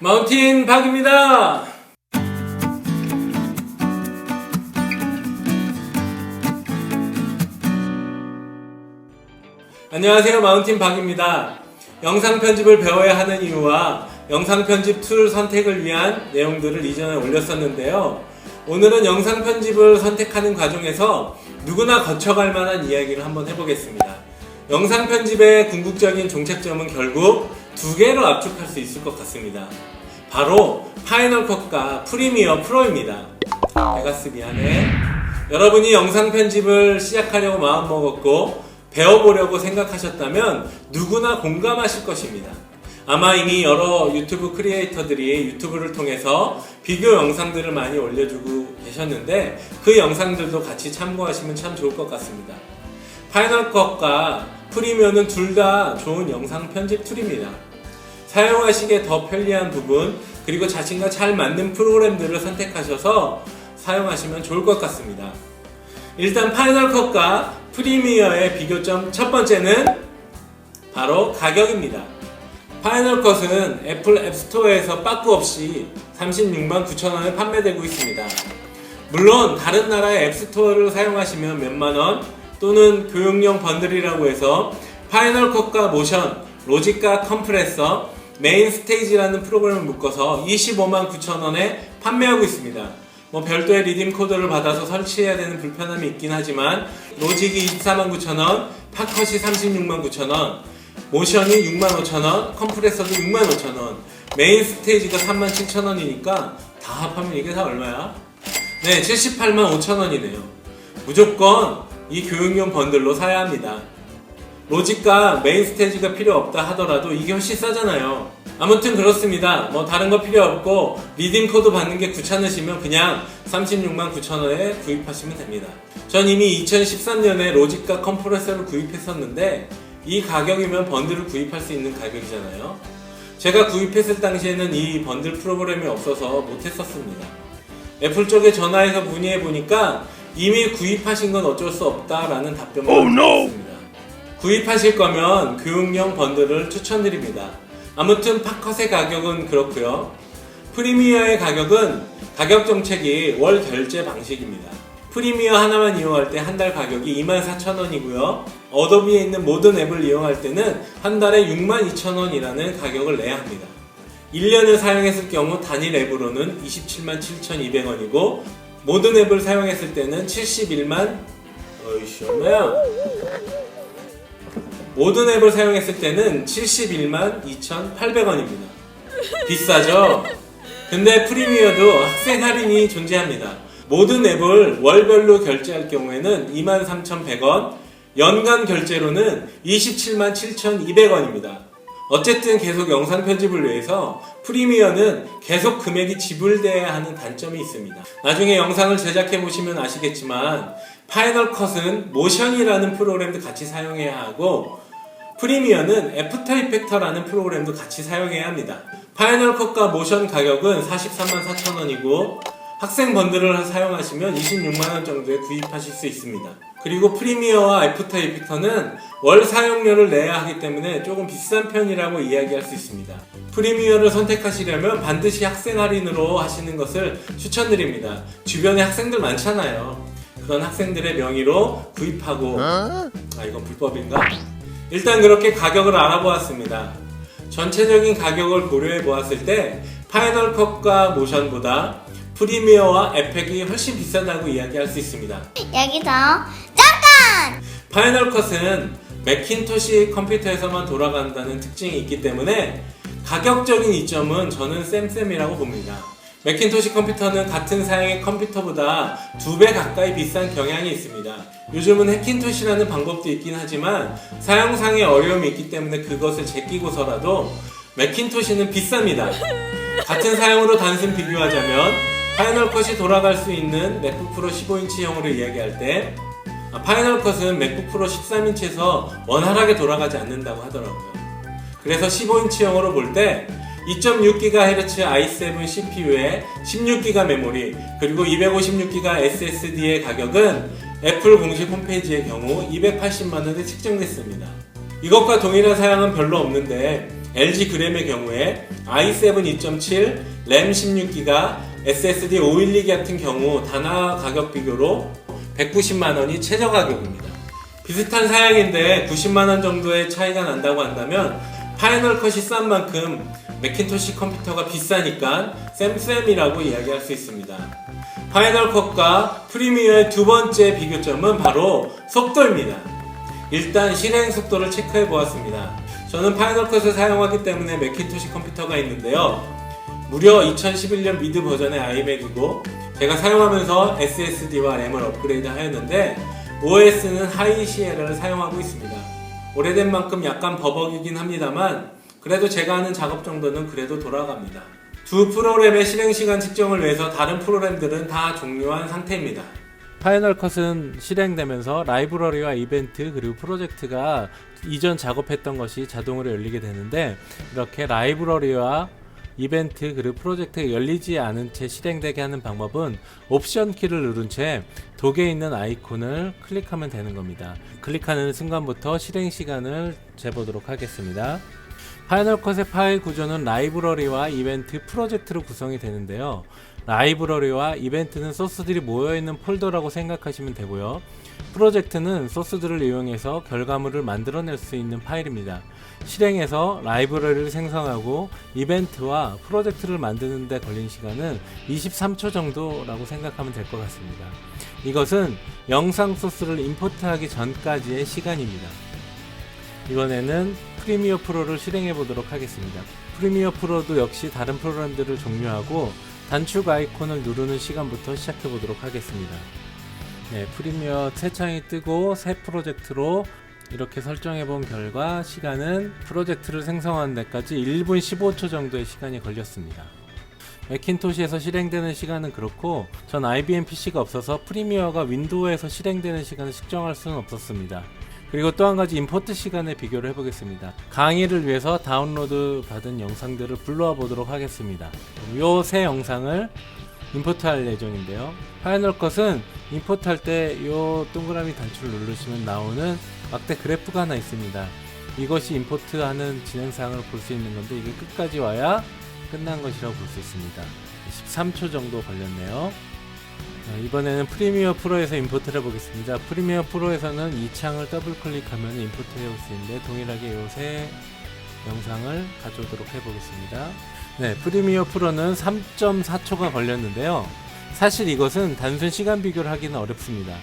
마운틴 박입니다. 안녕하세요, 마운틴 박입니다. 영상 편집을 배워야 하는 이유와 영상 편집 툴 선택을 위한 내용들을 이전에 올렸었는데요. 오늘은 영상 편집을 선택하는 과정에서 누구나 거쳐갈 만한 이야기를 한번 해보겠습니다. 영상 편집의 궁극적인 종착점은 결국 두 개로 압축할 수 있을 것 같습니다. 바로 파이널 컷과 프리미어 프로입니다. 베가스 미안해. 여러분이 영상 편집을 시작하려고 마음먹었고 배워보려고 생각하셨다면 누구나 공감하실 것입니다. 아마 이미 여러 유튜브 크리에이터들이 유튜브를 통해서 비교 영상들을 많이 올려주고 계셨는데 그 영상들도 같이 참고하시면 참 좋을 것 같습니다. 파이널 컷과 프리미어는 둘 다 좋은 영상 편집 툴입니다. 사용하시기에 더 편리한 부분 그리고 자신과 잘 맞는 프로그램들을 선택하셔서 사용하시면 좋을 것 같습니다. 일단 파이널 컷과 프리미어의 비교점 첫 번째는 바로 가격입니다. 파이널 컷은 애플 앱스토어에서 빠꾸 없이 36만 9천원에 판매되고 있습니다. 물론 다른 나라의 앱스토어를 사용하시면 몇만원 또는 교육용 번들이라고 해서 파이널 컷과 모션, 로직과 컴프레서, 메인 스테이지라는 프로그램을 묶어서 25만 9천원에 판매하고 있습니다. 별도의 리딤 코드를 받아서 설치해야 되는 불편함이 있긴 하지만 로직이 24만 9천원, 팝컷이 36만 9천원, 모션이 6만 5천원, 컴프레서도 6만 5천원, 메인 스테이지가 3만 7천원이니까 다 합하면 이게 다 얼마야? 네, 78만 5천원이네요. 무조건 이 교육용 번들로 사야 합니다. 로직과 메인 스테이지가 필요 없다 하더라도 이게 훨씬 싸잖아요. 아무튼 그렇습니다. 다른 거 필요 없고 리딤 코드 받는 게 귀찮으시면 그냥 36만 9천원에 구입하시면 됩니다. 전 이미 2013년에 로직과 컴프레서를 구입했었는데 이 가격이면 번들을 구입할 수 있는 가격이잖아요. 제가 구입했을 당시에는 이 번들 프로그램이 없어서 못했었습니다. 애플 쪽에 전화해서 문의해보니까 이미 구입하신 건 어쩔 수 없다라는 답변을 받았습니다. 구입하실 거면 교육용 번들을 추천드립니다. 아무튼 팝컷의 가격은 그렇고요. 프리미어의 가격은 가격 정책이 월 결제 방식입니다. 프리미어 하나만 이용할 때 한 달 가격이 24,000원이고요. 어도비에 있는 모든 앱을 이용할 때는 한 달에 62,000원이라는 가격을 내야 합니다. 1년을 사용했을 경우 단일 앱으로는 27만 7,200원이고 모든 앱을 사용했을 때는 71만 얼마야? 모든 앱을 사용했을 때는 71만 2,800원입니다. 비싸죠? 근데 프리미어도 학생 할인이 존재합니다. 모든 앱을 월별로 결제할 경우에는 23,100원, 연간 결제로는 27만 7,200원입니다. 어쨌든 계속 영상 편집을 위해서 프리미어는 계속 금액이 지불돼야 하는 단점이 있습니다. 나중에 영상을 제작해 보시면 아시겠지만 파이널 컷은 모션이라는 프로그램도 같이 사용해야 하고 프리미어는 애프터 이펙터라는 프로그램도 같이 사용해야 합니다. 파이널 컷과 모션 가격은 43만 4천원이고 학생 번들을 사용하시면 26만원 정도에 구입하실 수 있습니다. 그리고 프리미어와 애프터 이펙터는 월 사용료를 내야 하기 때문에 조금 비싼 편이라고 이야기할 수 있습니다. 프리미어를 선택하시려면 반드시 학생 할인으로 하시는 것을 추천드립니다. 주변에 학생들 많잖아요. 그런 학생들의 명의로 구입하고 이건 불법인가? 일단 그렇게 가격을 알아보았습니다. 전체적인 가격을 고려해 보았을 때 파이널 컷과 모션보다 프리미어와 에펙이 훨씬 비싸다고 이야기할 수 있습니다. 여기서 잠깐! 파이널 컷은 매킨토시 컴퓨터에서만 돌아간다는 특징이 있기 때문에 가격적인 이점은 저는 쌤쌤이라고 봅니다. 매킨토시 컴퓨터는 같은 사양의 컴퓨터보다 2배 가까이 비싼 경향이 있습니다. 요즘은 해킨토시라는 방법도 있긴 하지만 사용상의 어려움이 있기 때문에 그것을 제끼고서라도 매킨토시는 비쌉니다. 같은 사양으로 단순 비교하자면 파이널 컷이 돌아갈 수 있는 맥북 프로 15인치형으로 이야기할 때 파이널 컷은 맥북 프로 13인치에서 원활하게 돌아가지 않는다고 하더라고요. 그래서 15인치형으로 볼 때 2.6GHz i7 CPU에 16GB 메모리 그리고 256GB SSD의 가격은 애플 공식 홈페이지의 경우 280만원에 책정됐습니다. 이것과 동일한 사양은 별로 없는데 LG 그램의 경우에 i7 2.7, 램 16기가, SSD 512 같은 경우 단화 가격 비교로 190만원이 최저 가격입니다. 비슷한 사양인데 90만원 정도의 차이가 난다고 한다면 파이널 컷이 싼 만큼 매킨토시 컴퓨터가 비싸니까 쌤쌤이라고 이야기할 수 있습니다. 파이널 컷과 프리미어의 두 번째 비교점은 바로 속도입니다. 일단 실행 속도를 체크해 보았습니다. 저는 파이널 컷을 사용하기 때문에 매킨토시 컴퓨터가 있는데요. 무려 2011년 미드 버전의 아이맥이고 제가 사용하면서 SSD와 램을 업그레이드 하였는데 OS는 하이 시에라를 사용하고 있습니다. 오래된 만큼 약간 버벅이긴 합니다만 그래도 제가 하는 작업 정도는 그래도 돌아갑니다. 두 프로그램의 실행시간 측정을 위해서 다른 프로그램들은 다 종료한 상태입니다. 파이널 컷은 실행되면서 라이브러리와 이벤트 그리고 프로젝트가 이전 작업했던 것이 자동으로 열리게 되는데 이렇게 라이브러리와 이벤트 그리고 프로젝트가 열리지 않은 채 실행되게 하는 방법은 옵션 키를 누른 채 독에 있는 아이콘을 클릭하면 되는 겁니다. 클릭하는 순간부터 실행 시간을 재보도록 하겠습니다. 파이널 컷의 파일 구조는 라이브러리와 이벤트, 프로젝트로 구성이 되는데요. 라이브러리와 이벤트는 소스들이 모여있는 폴더라고 생각하시면 되고요. 프로젝트는 소스들을 이용해서 결과물을 만들어낼 수 있는 파일입니다. 실행해서 라이브러리를 생성하고 이벤트와 프로젝트를 만드는 데 걸린 시간은 23초 정도라고 생각하면 될 것 같습니다. 이것은 영상 소스를 임포트하기 전까지의 시간입니다. 이번에는 프리미어 프로를 실행해 보도록 하겠습니다. 프리미어 프로도 역시 다른 프로그램들을 종료하고 단축 아이콘을 누르는 시간부터 시작해 보도록 하겠습니다. 네, 프리미어 새 창이 뜨고 새 프로젝트로 이렇게 설정해 본 결과 시간은 프로젝트를 생성하는 데까지 1분 15초 정도의 시간이 걸렸습니다. 매킨토시에서 실행되는 시간은 그렇고 전 IBM PC가 없어서 프리미어가 윈도우에서 실행되는 시간을 측정할 수는 없었습니다. 그리고 또 한 가지 임포트 시간에 비교를 해보겠습니다. 강의를 위해서 다운로드 받은 영상들을 불러와 보도록 하겠습니다. 요 새 영상을 임포트할 예정인데요. 파이널 컷은 임포트할 때 요 동그라미 단추를 누르시면 나오는 막대 그래프가 하나 있습니다. 이것이 임포트하는 진행사항을 볼 수 있는 건데 이게 끝까지 와야 끝난 것이라고 볼 수 있습니다. 13초 정도 걸렸네요. 이번에는 프리미어 프로에서 임포트를 해보겠습니다. 프리미어 프로에서는 이 창을 더블 클릭하면 임포트를 해볼 수 있는데 동일하게 요 새 영상을 가져오도록 해보겠습니다. 네, 프리미어 프로는 3.4초가 걸렸는데요. 사실 이것은 단순 시간 비교를 하기는 어렵습니다.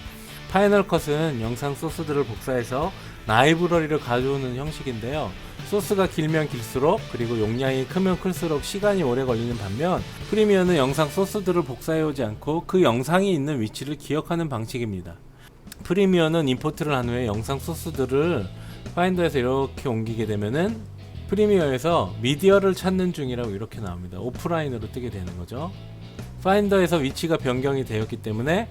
파이널 컷은 영상 소스들을 복사해서 라이브러리를 가져오는 형식인데요. 소스가 길면 길수록 그리고 용량이 크면 클수록 시간이 오래 걸리는 반면 프리미어는 영상 소스들을 복사해 오지 않고 그 영상이 있는 위치를 기억하는 방식입니다. 프리미어는 임포트를 한 후에 영상 소스들을 파인더에서 이렇게 옮기게 되면은 프리미어에서 미디어를 찾는 중이라고 이렇게 나옵니다. 오프라인으로 뜨게 되는 거죠. 파인더에서 위치가 변경이 되었기 때문에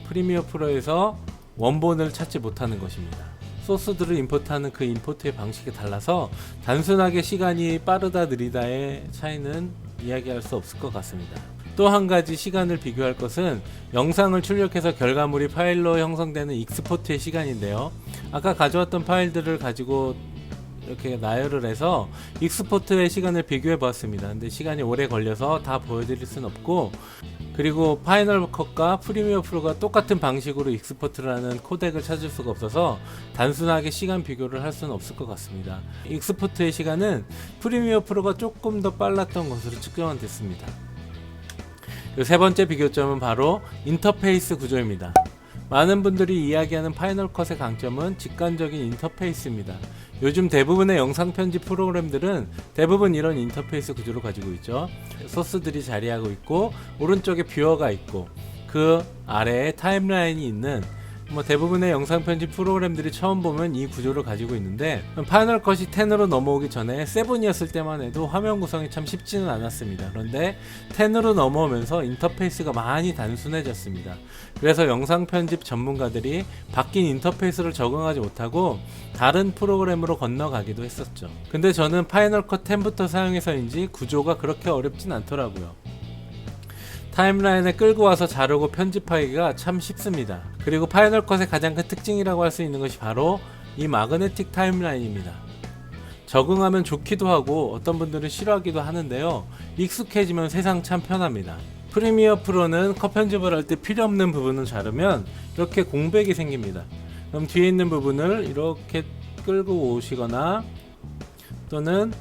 프리미어 프로에서 원본을 찾지 못하는 것입니다. 소스들을 임포트하는 그 임포트의 방식이 달라서 단순하게 시간이 빠르다 느리다의 차이는 이야기할 수 없을 것 같습니다. 또 한 가지 시간을 비교할 것은 영상을 출력해서 결과물이 파일로 형성되는 익스포트의 시간인데요. 아까 가져왔던 파일들을 가지고 이렇게 나열을 해서 익스포트의 시간을 비교해 보았습니다. 근데 시간이 오래 걸려서 다 보여드릴 수는 없고 그리고 파이널 컷과 프리미어 프로가 똑같은 방식으로 익스포트를 하는 코덱을 찾을 수가 없어서 단순하게 시간 비교를 할 수는 없을 것 같습니다. 익스포트의 시간은 프리미어 프로가 조금 더 빨랐던 것으로 측정은 됐습니다. 세 번째 비교점은 바로 인터페이스 구조입니다. 많은 분들이 이야기하는 파이널 컷의 강점은 직관적인 인터페이스입니다. 요즘 대부분의 영상 편집 프로그램들은 대부분 이런 인터페이스 구조를 가지고 있죠. 소스들이 자리하고 있고 오른쪽에 뷰어가 있고 그 아래에 타임라인이 있는 대부분의 영상 편집 프로그램들이 처음 보면 이 구조를 가지고 있는데 파이널 컷이 10으로 넘어오기 전에 7이었을 때만 해도 화면 구성이 참 쉽지는 않았습니다. 그런데 10으로 넘어오면서 인터페이스가 많이 단순해졌습니다. 그래서 영상 편집 전문가들이 바뀐 인터페이스를 적응하지 못하고 다른 프로그램으로 건너가기도 했었죠. 근데 저는 파이널 컷 10부터 사용해서인지 구조가 그렇게 어렵진 않더라고요. 타임라인에 끌고 와서 자르고 편집하기가 참 쉽습니다. 그리고 파이널 컷의 가장 큰 특징이라고 할 수 있는 것이 바로 이 마그네틱 타임라인입니다. 적응하면 좋기도 하고 어떤 분들은 싫어하기도 하는데요. 익숙해지면 세상 참 편합니다. 프리미어 프로는 컷 편집을 할 때 필요 없는 부분을 자르면 이렇게 공백이 생깁니다. 그럼 뒤에 있는 부분을 이렇게 끌고 오시거나 또는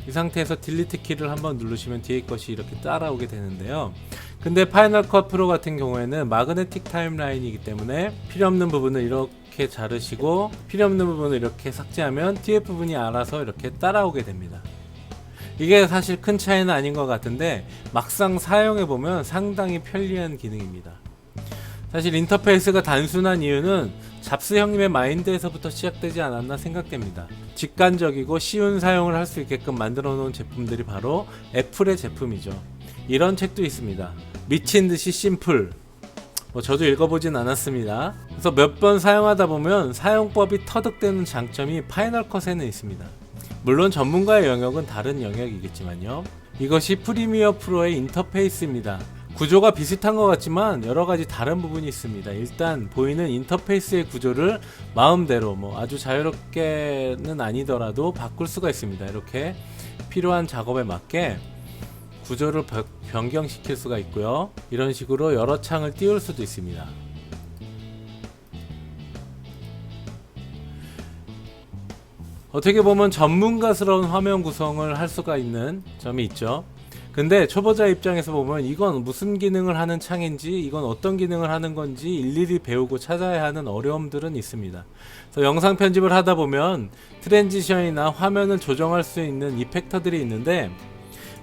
이 상태에서 딜리트 키를 한번 누르시면 뒤에 것이 이렇게 따라오게 되는데요. 근데 파이널 컷 프로 같은 경우에는 마그네틱 타임라인이기 때문에 필요 없는 부분을 이렇게 자르시고 필요 없는 부분을 이렇게 삭제하면 뒤에 부분이 알아서 이렇게 따라오게 됩니다. 이게 사실 큰 차이는 아닌 것 같은데 막상 사용해보면 상당히 편리한 기능입니다. 사실 인터페이스가 단순한 이유는 잡스 형님의 마인드에서부터 시작되지 않았나 생각됩니다. 직관적이고 쉬운 사용을 할 수 있게끔 만들어 놓은 제품들이 바로 애플의 제품이죠. 이런 책도 있습니다. 미친듯이 심플. 저도 읽어보진 않았습니다. 그래서 몇 번 사용하다 보면 사용법이 터득되는 장점이 파이널 컷에는 있습니다. 물론 전문가의 영역은 다른 영역이겠지만요. 이것이 프리미어 프로의 인터페이스입니다. 구조가 비슷한 것 같지만 여러가지 다른 부분이 있습니다. 일단 보이는 인터페이스의 구조를 마음대로 아주 자유롭게는 아니더라도 바꿀 수가 있습니다. 이렇게 필요한 작업에 맞게 구조를 변경시킬 수가 있고요. 이런 식으로 여러 창을 띄울 수도 있습니다. 어떻게 보면 전문가스러운 화면 구성을 할 수가 있는 점이 있죠. 근데 초보자 입장에서 보면 이건 무슨 기능을 하는 창인지 이건 어떤 기능을 하는 건지 일일이 배우고 찾아야 하는 어려움들은 있습니다. 그래서 영상 편집을 하다 보면 트랜지션이나 화면을 조정할 수 있는 이펙터들이 있는데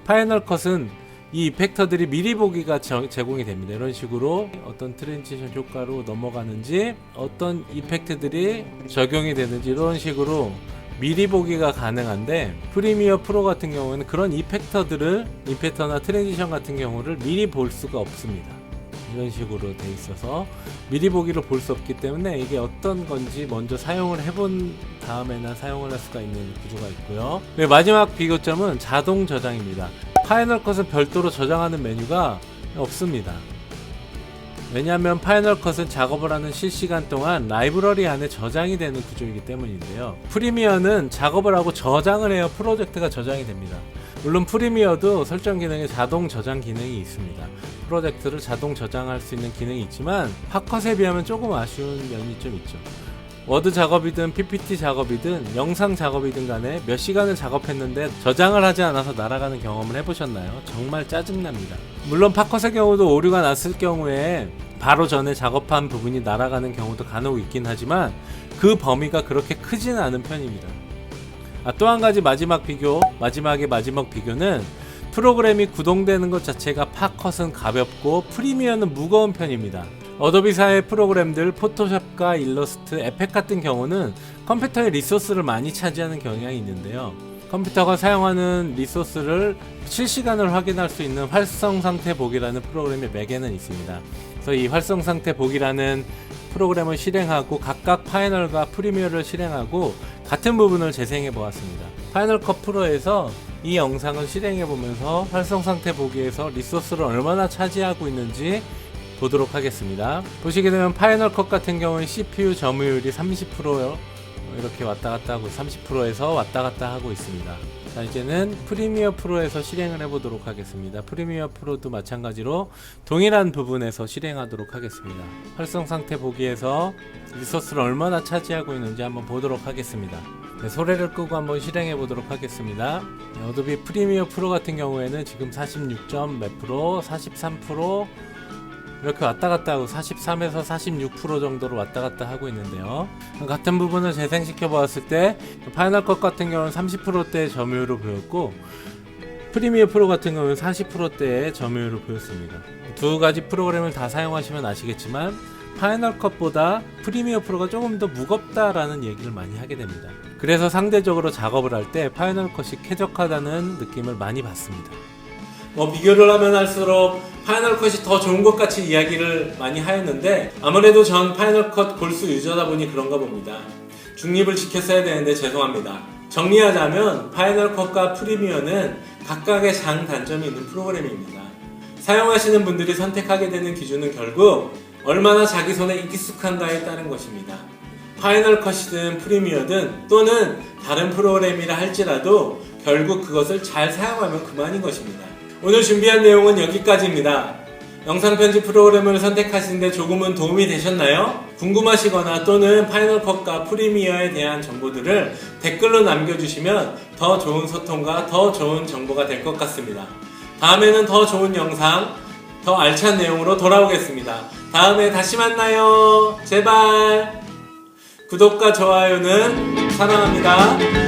파이널 컷은 이 이펙터들이 미리 보기가 제공이 됩니다. 이런 식으로 어떤 트랜지션 효과로 넘어가는지 어떤 이펙트들이 적용이 되는지 이런 식으로 미리 보기가 가능한데 프리미어 프로 같은 경우에는 그런 이펙터나 트랜지션 같은 경우를 미리 볼 수가 없습니다. 이런 식으로 돼 있어서 미리 보기로 볼 수 없기 때문에 이게 어떤 건지 먼저 사용을 해본 다음에나 사용을 할 수가 있는 구조가 있고요. 마지막 비교점은 자동 저장입니다. 파이널 컷은 별도로 저장하는 메뉴가 없습니다. 왜냐하면 파이널 컷은 작업을 하는 실시간 동안 라이브러리 안에 저장이 되는 구조이기 때문인데요. 프리미어는 작업을 하고 저장을 해야 프로젝트가 저장이 됩니다. 물론 프리미어도 설정 기능에 자동 저장 기능이 있습니다. 프로젝트를 자동 저장할 수 있는 기능이 있지만 팝컷에 비하면 조금 아쉬운 면이 좀 있죠. 워드 작업이든 PPT 작업이든 영상 작업이든 간에 몇 시간을 작업했는데 저장을 하지 않아서 날아가는 경험을 해보셨나요? 정말 짜증납니다. 물론 팝컷의 경우도 오류가 났을 경우에 바로 전에 작업한 부분이 날아가는 경우도 간혹 있긴 하지만 그 범위가 그렇게 크지는 않은 편입니다. 또 한 가지 마지막 비교는 프로그램이 구동되는 것 자체가 팝컷은 가볍고 프리미어는 무거운 편입니다. 어도비사의 프로그램들 포토샵과 일러스트, 에펙 같은 경우는 컴퓨터의 리소스를 많이 차지하는 경향이 있는데요. 컴퓨터가 사용하는 리소스를 실시간으로 확인할 수 있는 활성 상태 보기라는 프로그램이 맥에는 있습니다. 그래서 이 활성 상태 보기라는 프로그램을 실행하고 각각 파이널과 프리미어를 실행하고 같은 부분을 재생해 보았습니다. 파이널 컷 프로에서 이 영상을 실행해 보면서 활성 상태 보기에서 리소스를 얼마나 차지하고 있는지 보도록 하겠습니다. 보시게 되면 파이널 컷 같은 경우는 CPU 점유율이 30% 이렇게 왔다갔다 하고 30%에서 왔다갔다 하고 있습니다. 자, 이제는 프리미어 프로에서 실행을 해보도록 하겠습니다. 프리미어 프로도 마찬가지로 동일한 부분에서 실행하도록 하겠습니다. 활성 상태 보기에서 리소스를 얼마나 차지하고 있는지 한번 보도록 하겠습니다. 네, 소리를 끄고 한번 실행해 보도록 하겠습니다. 네, 어도비 프리미어 프로 같은 경우에는 지금 46점 몇 프로, 43% 이렇게 왔다갔다 하고 43에서 46% 정도로 왔다갔다 하고 있는데요. 같은 부분을 재생시켜 보았을 때 파이널 컷 같은 경우는 30%대의 점유율을 보였고 프리미어 프로 같은 경우는 40%대의 점유율을 보였습니다. 두 가지 프로그램을 다 사용하시면 아시겠지만 파이널 컷보다 프리미어 프로가 조금 더 무겁다라는 얘기를 많이 하게 됩니다. 그래서 상대적으로 작업을 할 때 파이널 컷이 쾌적하다는 느낌을 많이 받습니다. 비교를 하면 할수록 파이널 컷이 더 좋은 것 같이 이야기를 많이 하였는데 아무래도 전 파이널 컷 골수 유저다 보니 그런가 봅니다. 중립을 지켰어야 되는데 죄송합니다. 정리하자면 파이널 컷과 프리미어는 각각의 장단점이 있는 프로그램입니다. 사용하시는 분들이 선택하게 되는 기준은 결국 얼마나 자기 손에 익숙한가에 따른 것입니다. 파이널 컷이든 프리미어든 또는 다른 프로그램이라 할지라도 결국 그것을 잘 사용하면 그만인 것입니다. 오늘 준비한 내용은 여기까지입니다. 영상 편집 프로그램을 선택하시는데 조금은 도움이 되셨나요? 궁금하시거나 또는 파이널 컷과 프리미어에 대한 정보들을 댓글로 남겨주시면 더 좋은 소통과 더 좋은 정보가 될 것 같습니다. 다음에는 더 좋은 영상, 더 알찬 내용으로 돌아오겠습니다. 다음에 다시 만나요. 제발 구독과 좋아요는 사랑합니다.